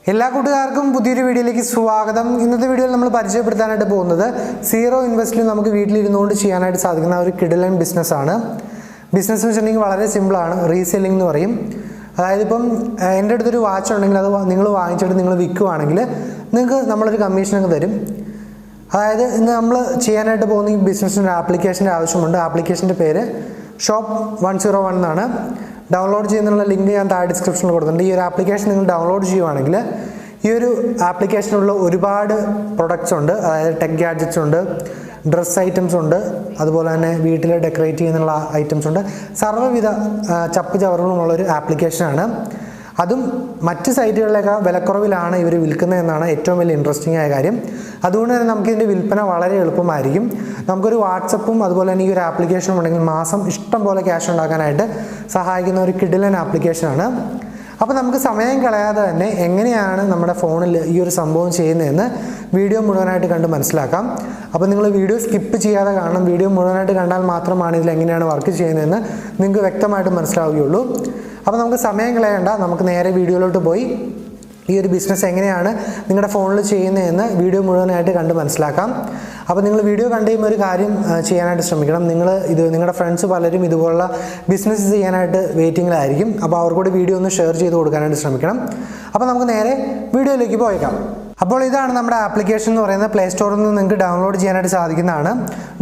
എല്ലാ കൂട്ടുകാർക്കും പുതിയൊരു വീഡിയോയിലേക്ക് സ്വാഗതം. ഇന്നത്തെ വീഡിയോയിൽ നമ്മൾ പരിചയപ്പെടുത്താനായിട്ട് പോകുന്നത് സീറോ ഇൻവെസ്റ്റിൽ നമുക്ക് വീട്ടിലിരുന്നുകൊണ്ട് ചെയ്യാനായിട്ട് സാധിക്കുന്ന ഒരു കിടിലൻ ബിസിനസ്സാണ്. ബിസിനസ് എന്ന് വെച്ചിട്ടുണ്ടെങ്കിൽ വളരെ സിമ്പിളാണ്. റീസെല്ലിംഗ് എന്ന് പറയും. അതായത് ഇപ്പം എൻ്റെ അടുത്തൊരു വാച്ച് ഉണ്ടെങ്കിൽ അത് നിങ്ങൾ വാങ്ങിച്ചിട്ട് നിങ്ങൾ വിൽക്കുകയാണെങ്കിൽ നിങ്ങൾക്ക് നമ്മളൊരു കമ്മീഷനൊക്കെ തരും. അതായത് ഇന്ന് നമ്മൾ ചെയ്യാനായിട്ട് പോകുന്ന ഈ ബിസിനസ്സിന് ആപ്ലിക്കേഷൻ്റെ ആവശ്യമുണ്ട്. ആപ്ലിക്കേഷൻ്റെ പേര് ഷോപ്പ് 101 എന്നാണ്. ഡൗൺലോഡ് ചെയ്യുന്നതിനുള്ള ലിങ്ക് ഞാൻ താഴെ ഡിസ്ക്രിപ്ഷനിൽ കൊടുത്തിട്ടുണ്ട്. ഈ ഒരു ആപ്ലിക്കേഷൻ നിങ്ങൾ ഡൗൺലോഡ് ചെയ്യുവാണെങ്കിൽ ഈ ഒരു ആപ്ലിക്കേഷനുള്ള ഒരുപാട് പ്രൊഡക്ട്സ് ഉണ്ട്. അതായത് ടെക് ഗാഡ്ജറ്റ്സ് ഉണ്ട്, ഡ്രസ് ഐറ്റംസ് ഉണ്ട്, അതുപോലെ തന്നെ വീട്ടിൽ ഡെക്കറേറ്റ് ചെയ്യുന്നുള്ള ഐറ്റംസ് ഉണ്ട്. സർവ്വവിധ ചപ്പ് ചവറുകളുമുള്ളൊരു ആപ്ലിക്കേഷനാണ്. അതും മറ്റ് സൈറ്റുകളിലൊക്കെ വിലക്കുറവിലാണ് ഇവർ വിൽക്കുന്നതെന്നാണ് ഏറ്റവും വലിയ ഇൻട്രസ്റ്റിംഗ് ആയ കാര്യം. അതുകൊണ്ട് തന്നെ നമുക്കിതിൻ്റെ വിൽപ്പന വളരെ എളുപ്പമായിരിക്കും. നമുക്കൊരു വാട്സപ്പും അതുപോലെ തന്നെ ഈ ഒരു ആപ്ലിക്കേഷനും ഉണ്ടെങ്കിൽ മാസം ഇഷ്ടം പോലെ ക്യാഷ് ഉണ്ടാക്കാനായിട്ട് സഹായിക്കുന്ന ഒരു കിടിലൻ ആപ്ലിക്കേഷനാണ്. അപ്പോൾ നമുക്ക് സമയം കളയാതെ തന്നെ എങ്ങനെയാണ് നമ്മുടെ ഫോണിൽ ഈ ഒരു സംഭവം ചെയ്യുന്നതെന്ന് വീഡിയോ മുഴുവനായിട്ട് കണ്ട് മനസ്സിലാക്കാം. അപ്പോൾ നിങ്ങൾ വീഡിയോ സ്കിപ്പ് ചെയ്യാതെ കാണണം. വീഡിയോ മുഴുവനായിട്ട് കണ്ടാൽ മാത്രമാണ് ഇതിൽ എങ്ങനെയാണ് വർക്ക് ചെയ്യുന്നതെന്ന് നിങ്ങൾക്ക് വ്യക്തമായിട്ട് മനസ്സിലാവുകയുള്ളൂ. അപ്പോൾ നമുക്ക് സമയം കളയണ്ട, നമുക്ക് നേരെ വീഡിയോയിലോട്ട് പോയി ഈ ഒരു ബിസിനസ് എങ്ങനെയാണ് നിങ്ങളുടെ ഫോണിൽ ചെയ്യുന്നതെന്ന് വീഡിയോ മുഴുവനായിട്ട് കണ്ട് മനസ്സിലാക്കാം. അപ്പോൾ നിങ്ങൾ വീഡിയോ കണ്ടു കഴിയുമ്പോൾ ഒരു കാര്യം ചെയ്യാനായിട്ട് ശ്രമിക്കണം. നിങ്ങളുടെ ഫ്രണ്ട്സ് പലരും ഇതുപോലുള്ള ബിസിനസ് ചെയ്യാനായിട്ട് വെയിറ്റിങ്ങിലായിരിക്കും. അപ്പോൾ അവർക്കൂടി വീഡിയോ ഒന്ന് ഷെയർ ചെയ്ത് കൊടുക്കാനായിട്ട് ശ്രമിക്കണം. അപ്പോൾ നമുക്ക് നേരെ വീഡിയോയിലേക്ക് പോയേക്കാം. അപ്പോൾ ഇതാണ് നമ്മുടെ ആപ്ലിക്കേഷൻ എന്ന് പറയുന്നത്. പ്ലേ സ്റ്റോറിൽ നിന്ന് നിങ്ങൾക്ക് ഡൗൺലോഡ് ചെയ്യാനായിട്ട് സാധിക്കുന്നതാണ്.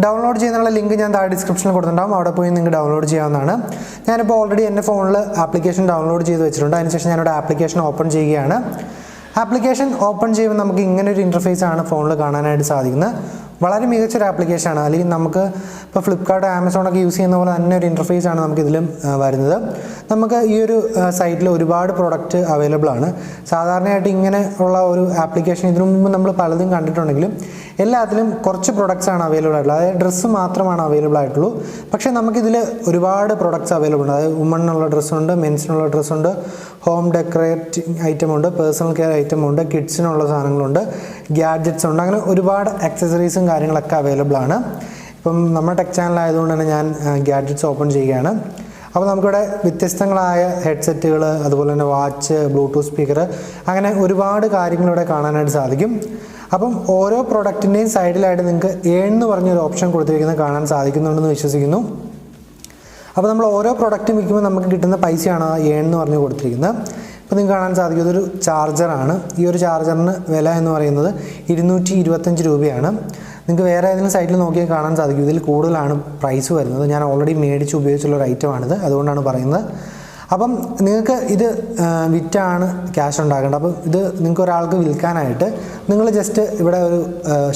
ഡൗൺലോഡ് ചെയ്യുന്നുള്ള ലിങ്ക് ഞാൻ താഴെ ഡിസ്ക്രിപ്ഷനിൽ കൊടുത്തിട്ടുണ്ടാകും. അവിടെ പോയി നിങ്ങൾക്ക് ഡൗൺലോഡ് ചെയ്യാവുന്നതാണ്. ഞാനിപ്പോൾ ഓൾറെഡി എൻ്റെ ഫോണിൽ ആപ്ലിക്കേഷൻ ഡൗൺലോഡ് ചെയ്ത് വെച്ചിട്ടുണ്ട്. അതിനുശേഷം ഞാനിവിടെ ആപ്ലിക്കേഷൻ ഓപ്പൺ ചെയ്യുകയാണ്. ആപ്ലിക്കേഷൻ ഓപ്പൺ ചെയ്യുമ്പോൾ നമുക്ക് ഇങ്ങനെ ഒരു ഇൻ്റർഫേസ് ആണ് ഫോണിൽ കാണാനായിട്ട് സാധിക്കുന്നത്. വളരെ മികച്ചൊരു ആപ്ലിക്കേഷനാണ്. അല്ലെങ്കിൽ നമുക്ക് ഇപ്പോൾ ഫ്ലിപ്കാർട്ട്, ആമസോണൊക്കെ യൂസ് ചെയ്യുന്ന പോലെ തന്നെ ഒരു ഇൻ്റർഫേസ് ആണ് നമുക്കിതിലും വരുന്നത്. നമുക്ക് ഈ ഒരു സൈറ്റിൽ ഒരുപാട് പ്രൊഡക്റ്റ് അവൈലബിൾ ആണ്. സാധാരണയായിട്ട് ഇങ്ങനെ ഉള്ള ഒരു ആപ്ലിക്കേഷൻ ഇതിനു മുമ്പ് നമ്മൾ പലതും കണ്ടിട്ടുണ്ടെങ്കിലും എല്ലാത്തിലും കുറച്ച് പ്രൊഡക്ട്സ് ആണ് അവൈലബിൾ ആയിട്ടുള്ളത്. അതായത് ഡ്രസ്സ് മാത്രമാണ് അവൈലബിൾ ആയിട്ടുള്ളൂ. പക്ഷേ നമുക്കിതിൽ ഒരുപാട് പ്രൊഡക്ട്സ് അവൈലബിൾ ഉണ്ട്. അതായത് വുമണിനുള്ള ഡ്രസ്സുണ്ട്, മെൻസിനുള്ള ഡ്രസ്സുണ്ട്, ഹോം ഡെക്കറേറ്റിംഗ് ഐറ്റം ഉണ്ട്, പേഴ്സണൽ കെയർ ഐറ്റം ഉണ്ട്, കിഡ്സിനുള്ള സാധനങ്ങളുണ്ട്, ഗാഡ്ജറ്റ്സ് ഉണ്ട്. അങ്ങനെ ഒരുപാട് ആക്സസറീസും കാര്യങ്ങളൊക്കെ അവൈലബിൾ ആണ്. ഇപ്പം നമ്മുടെ ടെക് ചാനൽ ആയതുകൊണ്ട് തന്നെ ഞാൻ ഗാഡ്ജറ്റ്സ് ഓപ്പൺ ചെയ്യുകയാണ്. അപ്പോൾ നമുക്കിവിടെ വ്യത്യസ്തങ്ങളായ ഹെഡ്സെറ്റുകൾ, അതുപോലെ തന്നെ വാച്ച്, ബ്ലൂടൂത്ത് സ്പീക്കർ, അങ്ങനെ ഒരുപാട് കാര്യങ്ങളിവിടെ കാണാനായിട്ട് സാധിക്കും. അപ്പം ഓരോ പ്രൊഡക്റ്റിൻ്റെയും സൈഡിലായിട്ട് നിങ്ങൾക്ക് എന്ന് പറഞ്ഞൊരു ഓപ്ഷൻ കൊടുത്തിരിക്കുന്നത് കാണാൻ സാധിക്കുന്നുണ്ടെന്ന് വിശ്വസിക്കുന്നു. അപ്പോൾ നമ്മൾ ഓരോ പ്രൊഡക്റ്റും വിൽക്കുമ്പോൾ നമുക്ക് കിട്ടുന്ന പൈസയാണ് എന്ന് പറഞ്ഞ് കൊടുത്തിരിക്കുന്നത്. ഇപ്പോൾ നിങ്ങൾക്ക് കാണാൻ സാധിക്കും ഇതൊരു ചാർജറാണ്. ഈ ഒരു ചാർജറിന് വില എന്ന് പറയുന്നത് 225 രൂപയാണ്. നിങ്ങൾക്ക് വേറെ ഏതെങ്കിലും സൈറ്റിൽ നോക്കിയാൽ കാണാൻ സാധിക്കും ഇതിൽ കൂടുതലാണ് പ്രൈസ് വരുന്നത്. ഞാൻ ഓൾറെഡി മേടിച്ച് ഉപയോഗിച്ചുള്ളൊരു ഐറ്റമാണിത്, അതുകൊണ്ടാണ് പറയുന്നത്. അപ്പം നിങ്ങൾക്ക് ഇത് വിറ്റാണ് ക്യാഷ് ഉണ്ടാക്കേണ്ടത്. അപ്പം ഇത് നിങ്ങൾക്ക് ഒരാൾക്ക് വിൽക്കാനായിട്ട് നിങ്ങൾ ജസ്റ്റ് ഇവിടെ ഒരു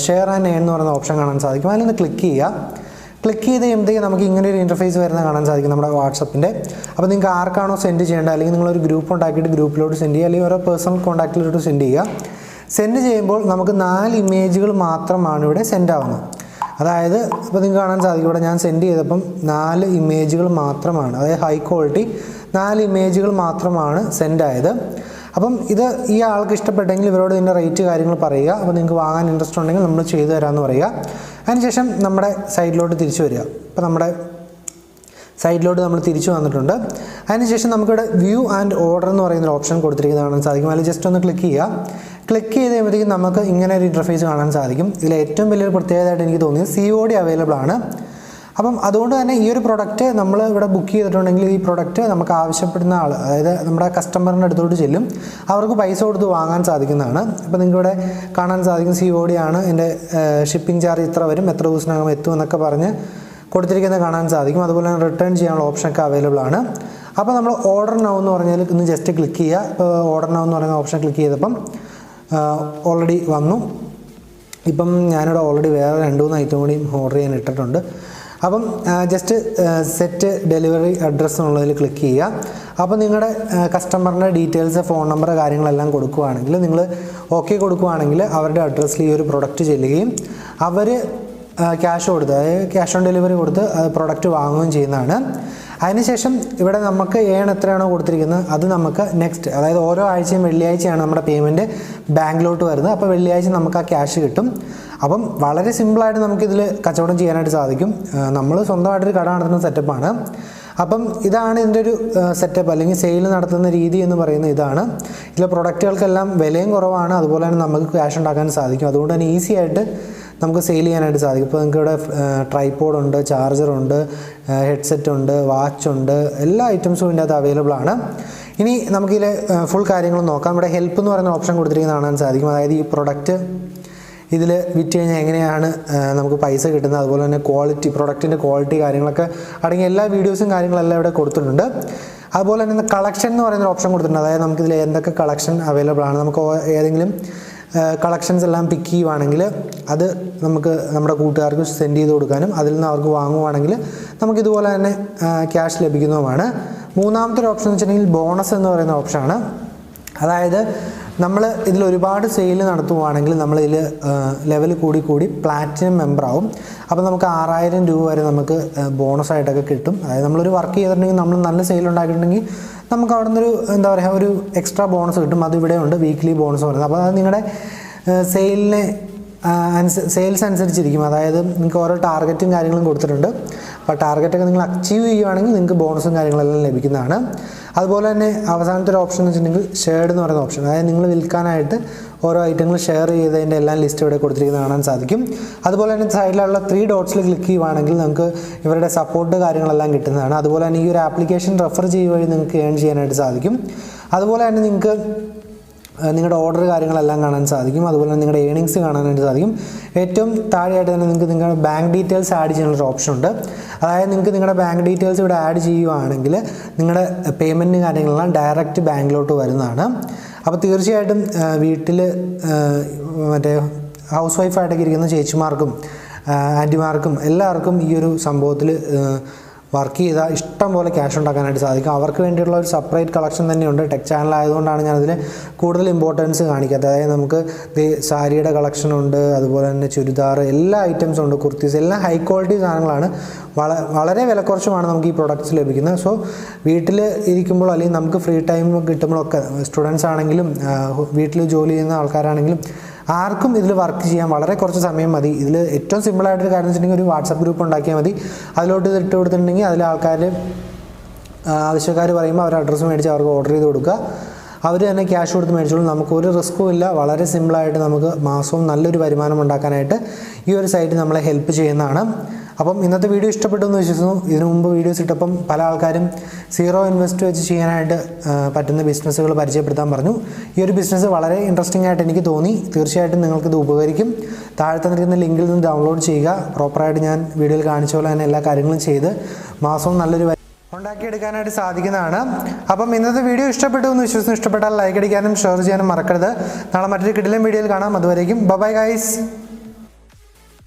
ഷെയർ ആൻഡ് ഏൺ എന്ന് പറയുന്ന ഓപ്ഷൻ കാണാൻ സാധിക്കും. അതിലൊന്ന് ക്ലിക്ക് ചെയ്യുക. ക്ലിക്ക് ചെയ്ത് കഴിയുമ്പോഴത്തേക്ക് നമുക്ക് ഇങ്ങനെ ഒരു ഇൻ്റർഫേസ് വരുന്നത് കാണാൻ സാധിക്കും നമ്മുടെ വാട്സപ്പിൻ്റെ. അപ്പോൾ നിങ്ങൾക്ക് ആർക്കാണോ സെൻഡ് ചെയ്യേണ്ടത്, അല്ലെങ്കിൽ നിങ്ങളൊരു ഗ്രൂപ്പ് ഉണ്ടാക്കിയിട്ട് ഗ്രൂപ്പിലോട്ട് സെൻഡ് ചെയ്യുക, അല്ലെങ്കിൽ ഓരോ പേഴ്സണൽ കോൺടാക്റ്റിലോട്ട് സെൻഡ് ചെയ്യുക. സെൻഡ് ചെയ്യുമ്പോൾ നമുക്ക് 4 ഇമേജുകൾ മാത്രമാണ് ഇവിടെ സെൻഡ് ആവുന്നത്. അതായത് ഇപ്പോൾ നിങ്ങൾക്ക് കാണാൻ സാധിക്കും ഇവിടെ ഞാൻ സെൻഡ് ചെയ്തപ്പം 4 ഇമേജുകൾ മാത്രമാണ്, അതായത് ഹൈ ക്വാളിറ്റി 4 ഇമേജുകൾ മാത്രമാണ് സെൻഡ് ആയത്. അപ്പം ഇത് ഈ ആൾക്ക് ഇഷ്ടപ്പെട്ടെങ്കിൽ ഇവരോട് ഇതിൻ്റെ റേറ്റ് കാര്യങ്ങൾ പറയുക. അപ്പോൾ നിങ്ങൾക്ക് വാങ്ങാൻ ഇൻട്രസ്റ്റ് ഉണ്ടെങ്കിൽ നമ്മൾ ചെയ്തു തരാമെന്ന് പറയുക. അതിനുശേഷം നമ്മുടെ സൈഡിലോട്ട് തിരിച്ചു വരിക. ഇപ്പോൾ നമ്മുടെ സൈഡിലോട്ട് നമ്മൾ തിരിച്ചു വന്നിട്ടുണ്ട്. അതിനുശേഷം നമുക്കിവിടെ വ്യൂ ആൻഡ് ഓർഡർ എന്ന് പറയുന്നൊരു ഓപ്ഷൻ കൊടുത്തിരിക്കുന്നത് കാണാൻ സാധിക്കും. അതിൽ ജസ്റ്റ് ഒന്ന് ക്ലിക്ക് ചെയ്യുക. ക്ലിക്ക് ചെയ്ത് കഴിയുമ്പോഴത്തേക്കും നമുക്ക് ഇങ്ങനെ ഒരു ഇൻ്റർഫേസ് കാണാൻ സാധിക്കും. ഇതിൽ ഏറ്റവും വലിയൊരു പ്രത്യേകതയായിട്ട് എനിക്ക് തോന്നിയത് COD അവൈലബിൾ ആണ്. അപ്പം അതുകൊണ്ട് തന്നെ ഈ ഒരു പ്രൊഡക്റ്റ് നമ്മൾ ഇവിടെ ബുക്ക് ചെയ്തിട്ടുണ്ടെങ്കിൽ ഈ പ്രൊഡക്റ്റ് നമുക്ക് ആവശ്യപ്പെടുന്ന ആൾ, അതായത് നമ്മുടെ കസ്റ്റമറിൻ്റെ അടുത്തോട്ട് ചെല്ലും, അവർക്ക് പൈസ കൊടുത്ത് വാങ്ങാൻ സാധിക്കുന്നതാണ്. അപ്പോൾ നിങ്ങൾക്കിവിടെ കാണാൻ സാധിക്കും COD ആണ്, എൻ്റെ ഷിപ്പിംഗ് ചാർജ് ഇത്ര വരും, എത്ര ദിവസത്തിനകം എത്തും എന്നൊക്കെ പറഞ്ഞ് കൊടുത്തിരിക്കുന്നത് കാണാൻ സാധിക്കും. അതുപോലെ തന്നെ റിട്ടേൺ ചെയ്യാനുള്ള ഓപ്ഷനൊക്കെ അവൈലബിൾ ആണ്. അപ്പോൾ നമ്മൾ ഓർഡർ നൗ എന്ന് പറഞ്ഞാൽ ഒന്ന് ജസ്റ്റ് ക്ലിക്ക് ചെയ്യുക. ഇപ്പോൾ ഓർഡർ നൗ എന്ന് പറയുന്ന ഓപ്ഷൻ ക്ലിക്ക് ചെയ്തപ്പം ഓൾറെഡി വന്നു. ഇപ്പം ഞാനിവിടെ ഓൾറെഡി വേറെ 2-3 ഐറ്റം കൂടി ഓർഡർ ചെയ്യാൻ ഇട്ടിട്ടുണ്ട്. അപ്പം ജസ്റ്റ് സെറ്റ് ഡെലിവറി അഡ്രസ്സ് എന്നുള്ളതിൽ ക്ലിക്ക് ചെയ്യുക. അപ്പോൾ നിങ്ങളുടെ കസ്റ്റമറിൻ്റെ ഡീറ്റെയിൽസ്, ഫോൺ നമ്പർ, കാര്യങ്ങളെല്ലാം കൊടുക്കുകയാണെങ്കിൽ, നിങ്ങൾ ഓക്കെ കൊടുക്കുകയാണെങ്കിൽ അവരുടെ അഡ്രസ്സിൽ ഈ ഒരു പ്രൊഡക്റ്റ് ചെല്ലുകയും അവർ ക്യാഷ് കൊടുത്ത്, അതായത് ക്യാഷ് ഓൺ ഡെലിവറി കൊടുത്ത് പ്രൊഡക്റ്റ് വാങ്ങുകയും ചെയ്യുന്നതാണ്. അതിനുശേഷം ഇവിടെ നമുക്ക് എത്രയാണോ കൊടുത്തിരിക്കുന്നത് അത് നമുക്ക് നെക്സ്റ്റ്, അതായത് ഓരോ ആഴ്ചയും വെള്ളിയാഴ്ചയാണ് നമ്മുടെ പേയ്മെൻറ്റ് ബാങ്കിലോട്ട് വരുന്നത്. അപ്പോൾ വെള്ളിയാഴ്ച നമുക്ക് ആ ക്യാഷ് കിട്ടും. അപ്പം വളരെ സിമ്പിളായിട്ട് നമുക്കിതിൽ കച്ചവടം ചെയ്യാനായിട്ട് സാധിക്കും. നമ്മൾ സ്വന്തമായിട്ടൊരു കട നടത്തുന്ന സെറ്റപ്പാണ്. അപ്പം ഇതാണ് ഇതിൻ്റെ ഒരു സെറ്റപ്പ് അല്ലെങ്കിൽ സെയിൽ നടത്തുന്ന രീതി എന്ന് പറയുന്നത് ഇതാണ്. ഇതിലെ പ്രൊഡക്റ്റുകൾക്കെല്ലാം വിലയും കുറവാണ്, അതുപോലെ തന്നെ നമുക്ക് ക്യാഷ് ഉണ്ടാക്കാൻ സാധിക്കും. അതുകൊണ്ട് തന്നെ ഈസി ആയിട്ട് നമുക്ക് സെയിൽ ചെയ്യാനായിട്ട് സാധിക്കും. ഇപ്പോൾ നിങ്ങൾക്ക് ഇവിടെ ട്രൈപോഡ്, ചാർജറുണ്ട്, ഹെഡ്സെറ്റ് ഉണ്ട്, വാച്ച് ഉണ്ട്, എല്ലാ ഐറ്റംസും ഇതിൻ്റെ അകത്ത് അവൈലബിൾ ആണ്. ഇനി നമുക്കിതിൽ ഫുൾ കാര്യങ്ങൾ നോക്കാം. ഇവിടെ ഹെൽപ്പ് എന്ന് പറയുന്ന ഓപ്ഷൻ കൊടുത്തിരിക്കുന്നത് കാണാൻ സാധിക്കും. അതായത് ഈ പ്രൊഡക്റ്റ് ഇതിൽ വിറ്റ് കഴിഞ്ഞാൽ എങ്ങനെയാണ് നമുക്ക് പൈസ കിട്ടുന്നത്, അതുപോലെ തന്നെ ക്വാളിറ്റി, പ്രൊഡക്റ്റിൻ്റെ ക്വാളിറ്റി കാര്യങ്ങളൊക്കെ അടങ്ങിയ എല്ലാ വീഡിയോസും കാര്യങ്ങളെല്ലാം ഇവിടെ കൊടുത്തിട്ടുണ്ട്. അതുപോലെ തന്നെ കളക്ഷൻ എന്ന് പറയുന്ന ഓപ്ഷൻ കൊടുത്തിട്ടുണ്ട്. അതായത് നമുക്കിതിൽ എന്തൊക്കെ കളക്ഷൻ അവൈലബിൾ ആണ്, നമുക്ക് ഏതെങ്കിലും കളക്ഷൻസ് എല്ലാം പിക്ക് ചെയ്യുവാണെങ്കിൽ അത് നമുക്ക് നമ്മുടെ കൂട്ടുകാർക്ക് സെൻഡ് ചെയ്ത് കൊടുക്കാനും അതിൽ നിന്ന് അവർക്ക് വാങ്ങുവാണെങ്കിൽ നമുക്കിതുപോലെ തന്നെ ക്യാഷ് ലഭിക്കുന്നതുമാണ്. മൂന്നാമത്തെ ഒരു ഓപ്ഷൻ എന്ന് വെച്ചിട്ടുണ്ടെങ്കിൽ ബോണസ് എന്ന് പറയുന്ന ഓപ്ഷനാണ്. അതായത് നമ്മൾ ഇതിൽ ഒരുപാട് സെയിൽ നടത്തുവാണെങ്കിൽ നമ്മളിതിൽ ലെവൽ കൂടി പ്ലാറ്റിനം മെമ്പർ ആവും. അപ്പോൾ നമുക്ക് 6000 രൂപ വരെ നമുക്ക് ബോണസായിട്ടൊക്കെ കിട്ടും. അതായത് നമ്മളൊരു വർക്ക് ചെയ്തിട്ടുണ്ടെങ്കിൽ, നമ്മൾ നല്ല സെയിൽ ഉണ്ടാക്കിയിട്ടുണ്ടെങ്കിൽ നമുക്ക് അവിടെ നിന്നൊരു എന്താ പറയുക ഒരു എക്സ്ട്രാ ബോണസ് കിട്ടും. അത് ഇവിടെ ഉണ്ട്, വീക്ക്ലി ബോണസ് പറയുന്നത്. അപ്പോൾ അത് നിങ്ങളുടെ സെയിൽസ് അനുസരിച്ചിരിക്കും. അതായത് നിങ്ങൾക്ക് ഓരോ ടാർഗറ്റും കാര്യങ്ങളും കൊടുത്തിട്ടുണ്ട്. അപ്പോൾ ടാർഗറ്റൊക്കെ നിങ്ങൾ അച്ചീവ് ചെയ്യുകയാണെങ്കിൽ നിങ്ങൾക്ക് ബോണസും കാര്യങ്ങളെല്ലാം ലഭിക്കുന്നതാണ്. അതുപോലെ തന്നെ അവസാനത്തെ ഒരു ഓപ്ഷൻ എന്ന് വെച്ചിട്ടുണ്ടെങ്കിൽ ഷെയർഡ് എന്ന് പറയുന്ന ഓപ്ഷൻ. അതായത് നിങ്ങൾ വിൽക്കാനായിട്ട് ഓരോ ഐറ്റങ്ങൾ ഷെയർ ചെയ്തതിൻ്റെ എല്ലാം ലിസ്റ്റ് ഇവിടെ കൊടുത്തിരിക്കുന്നത് കാണാൻ സാധിക്കും. അതുപോലെ തന്നെ സൈഡിലുള്ള 3 ഡോട്ട്സിൽ ക്ലിക്ക് ചെയ്യുവാണെങ്കിൽ നമുക്ക് ഇവരുടെ സപ്പോർട്ട് കാര്യങ്ങളെല്ലാം കിട്ടുന്നതാണ്. അതുപോലെ തന്നെ ഈ ഒരു ആപ്ലിക്കേഷൻ റെഫർ ചെയ്യുക വഴി നിങ്ങൾക്ക് ഏൺ ചെയ്യാനായിട്ട് സാധിക്കും. അതുപോലെ തന്നെ നിങ്ങൾക്ക് നിങ്ങളുടെ ഓർഡർ കാര്യങ്ങളെല്ലാം കാണാൻ സാധിക്കും. അതുപോലെ തന്നെ നിങ്ങളുടെ ഏണിങ്സ് കാണാനായിട്ട് സാധിക്കും. ഏറ്റവും താഴെയായിട്ട് തന്നെ നിങ്ങൾക്ക് നിങ്ങളുടെ ബാങ്ക് ഡീറ്റെയിൽസ് ആഡ് ചെയ്യാനുള്ള ഓപ്ഷൻ ഉണ്ട്. അതായത് നിങ്ങൾക്ക് നിങ്ങളുടെ ബാങ്ക് ഡീറ്റെയിൽസ് ഇവിടെ ആഡ് ചെയ്യുകയാണെങ്കിൽ നിങ്ങളുടെ പേയ്മെൻറ്റ് കാര്യങ്ങളെല്ലാം ഡയറക്റ്റ് ബാങ്കിലോട്ട് വരുന്നതാണ്. അപ്പോൾ തീർച്ചയായിട്ടും വീട്ടിൽ മറ്റേ ഹൗസ് വൈഫായിട്ടൊക്കെ ഇരിക്കുന്ന ചേച്ചിമാർക്കും ആൻറ്റിമാർക്കും എല്ലാവർക്കും ഈ ഒരു സംഭവത്തിൽ വർക്ക് ചെയ്താൽ ഇഷ്ടം പോലെ ക്യാഷ് ഉണ്ടാക്കാനായിട്ട് സാധിക്കും. അവർക്ക് വേണ്ടിയുള്ള ഒരു സെപ്പറേറ്റ് കളക്ഷൻ തന്നെയുണ്ട്. ടെക് ചാനൽ ആയതുകൊണ്ടാണ് ഞാനതിൽ കൂടുതൽ ഇമ്പോർട്ടൻസ് കാണിക്കാത്തത്. അതായത് നമുക്ക് സാരിയുടെ കളക്ഷനുണ്ട്, അതുപോലെ തന്നെ ചുരിദാർ, എല്ലാ ഐറ്റംസും ഉണ്ട്, കുർത്തീസ്, എല്ലാം ഹൈ ക്വാളിറ്റി സാധനങ്ങളാണ്. വളരെ വിലക്കുറച്ചുമാണ് നമുക്ക് ഈ പ്രൊഡക്ട്സ് ലഭിക്കുന്നത്. സോ വീട്ടിൽ ഇരിക്കുമ്പോൾ അല്ലെങ്കിൽ നമുക്ക് ഫ്രീ ടൈം കിട്ടുമ്പോഴൊക്കെ സ്റ്റുഡൻസ് ആണെങ്കിലും വീട്ടിൽ ജോലി ചെയ്യുന്ന ആൾക്കാരാണെങ്കിലും ആർക്കും ഇതിൽ വർക്ക് ചെയ്യാൻ വളരെ കുറച്ച് സമയം മതി. ഇതിൽ ഏറ്റവും സിമ്പിളായിട്ടൊരു കാര്യം വെച്ചിട്ടുണ്ടെങ്കിൽ ഒരു വാട്സപ്പ് ഗ്രൂപ്പ് ഉണ്ടാക്കിയാൽ മതി. അതിലോട്ട് ഇത് ഇട്ട് കൊടുത്തിട്ടുണ്ടെങ്കിൽ അതിൽ ആവശ്യക്കാർ പറയുമ്പോൾ അവർ അഡ്രസ്സ് മേടിച്ച് അവർക്ക് ഓർഡർ ചെയ്ത് കൊടുക്കുക. അവർ തന്നെ ക്യാഷ് കൊടുത്ത് മേടിച്ചോളും. നമുക്കൊരു റിസ്ക്കും ഇല്ല. വളരെ സിമ്പിളായിട്ട് നമുക്ക് മാസവും നല്ലൊരു വരുമാനം ഉണ്ടാക്കാനായിട്ട് ഈ ഒരു സൈറ്റ് നമ്മളെ ഹെൽപ്പ് ചെയ്യുന്നതാണ്. അപ്പം ഇന്നത്തെ വീഡിയോ ഇഷ്ടപ്പെട്ടു എന്ന് വിശ്വസിക്കുന്നു. ഇതിനു മുമ്പ് വീഡിയോസ് ഇട്ടപ്പം പല ആൾക്കാരും സീറോ ഇൻവെസ്റ്റ് വെച്ച് ചെയ്യാനായിട്ട് പറ്റുന്ന ബിസിനസ്സുകൾ പരിചയപ്പെടുത്താൻ പറഞ്ഞു. ഈ ഒരു ബിസിനസ് വളരെ ഇൻട്രസ്റ്റിംഗ് ആയിട്ട് എനിക്ക് തോന്നി. തീർച്ചയായിട്ടും നിങ്ങൾക്കിത് ഉപകരിക്കും. താഴെ തന്നിരിക്കുന്ന ലിങ്കിൽ നിന്ന് ഡൗൺലോഡ് ചെയ്യുക. പ്രോപ്പറായിട്ട് ഞാൻ വീഡിയോയിൽ കാണിച്ച പോലെ തന്നെ എല്ലാ കാര്യങ്ങളും ചെയ്ത് മാസവും നല്ലൊരു ഉണ്ടാക്കിയെടുക്കാനായിട്ട് സാധിക്കുന്നതാണ്. അപ്പം ഇന്നത്തെ വീഡിയോ ഇഷ്ടപ്പെട്ടു എന്ന് വിശ്വസിക്കുന്നു. ഇഷ്ടപ്പെട്ടാൽ ലൈക്ക് അടിക്കാനും ഷെയർ ചെയ്യാനും മറക്കരുത്. നാളെ മറ്റൊരു കിടിലൻ വീഡിയോയിൽ കാണാം. അതുവരേക്കും ബൈ ഗൈസ്.